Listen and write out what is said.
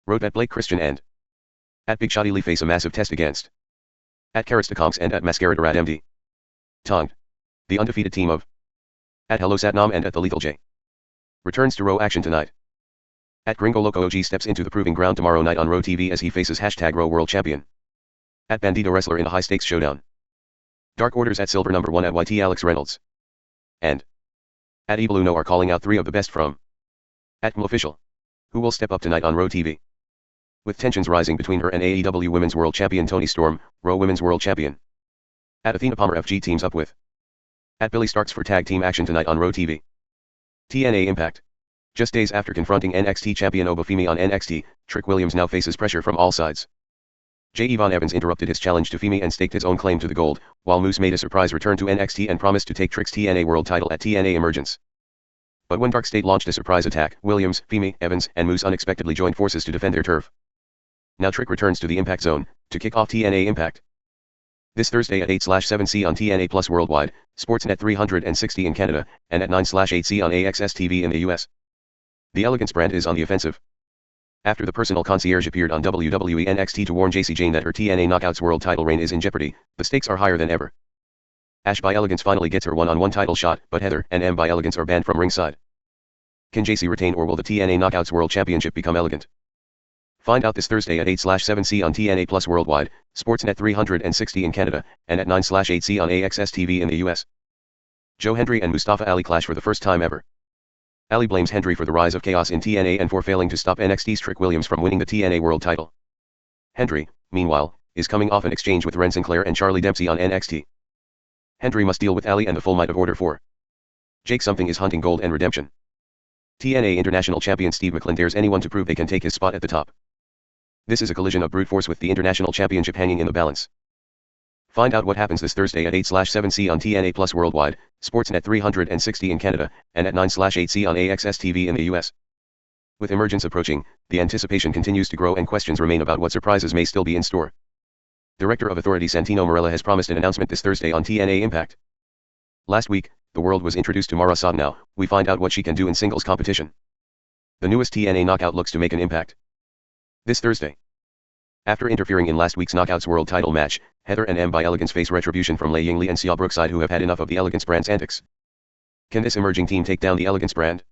Wrote at Blake Christian and at Big Shotty Lee face a massive test against at Karastakonks and at Mascarada Rat MD. Tonged. The undefeated team of at Hello Satnam and at the Lethal J. Returns to Row action tonight. At Gringo Loco OG steps into the proving ground tomorrow night on ROHTV as he faces #Row World Champion. At Bandito Wrestler in a high stakes showdown. Dark Orders at Silver #1 at YT Alex Reynolds. And at Evil Uno are calling out 3 of the best from at ML Official, who will step up tonight on ROHTV. With tensions rising between her and AEW Women's World Champion Toni Storm, Row Women's World Champion. At Athena Palmer FG teams up with at Billy Starks for tag team action tonight on ROHTV. TNA Impact. Just days after confronting NXT champion Obafemi on NXT, Trick Williams now faces pressure from all sides. J. Yvonne Evans interrupted his challenge to Femi and staked his own claim to the gold, while Moose made a surprise return to NXT and promised to take Trick's TNA World title at TNA Emergence. But when Dark State launched a surprise attack, Williams, Femi, Evans, and Moose unexpectedly joined forces to defend their turf. Now Trick returns to the Impact Zone to kick off TNA Impact. This Thursday at 8/7C on TNA Plus Worldwide, Sportsnet 360 in Canada, and at 9/8C on AXS TV in the US. The Elegance brand is on the offensive. After the personal concierge appeared on WWE NXT to warn Jacy Jayne that her TNA Knockouts World title reign is in jeopardy, the stakes are higher than ever. Ash by Elegance finally gets her one-on-one title shot, but Heather and M by Elegance are banned from ringside. Can Jacy retain or will the TNA Knockouts World Championship become Elegant? Find out this Thursday at 8/7C on TNA Plus Worldwide, Sportsnet 360 in Canada, and at 9/8C on AXS TV in the US. Joe Hendry and Mustafa Ali clash for the first time ever. Ali blames Hendry for the rise of chaos in TNA and for failing to stop NXT's Trick Williams from winning the TNA World title. Hendry, meanwhile, is coming off an exchange with Ren Sinclair and Charlie Dempsey on NXT. Hendry must deal with Ali and the full might of Order 4. Jake Something is hunting gold and redemption. TNA International Champion Steve Maclin dares anyone to prove they can take his spot at the top. This is a collision of brute force with the International Championship hanging in the balance. Find out what happens this Thursday at 8/7C on TNA Plus Worldwide, Sportsnet 360 in Canada, and at 9/8C on AXS TV in the US. With Emergence approaching, the anticipation continues to grow and questions remain about what surprises may still be in store. Director of Authority Santino Marella has promised an announcement this Thursday on TNA Impact. Last week, the world was introduced to Mara Sod. Now, we find out what she can do in singles competition. The newest TNA knockout looks to make an impact this Thursday. After interfering in last week's Knockouts World title match, Heather and M by Elegance face retribution from Lei Yingli and Xia Brookside, who have had enough of the Elegance brand's antics. Can this emerging team take down the Elegance brand?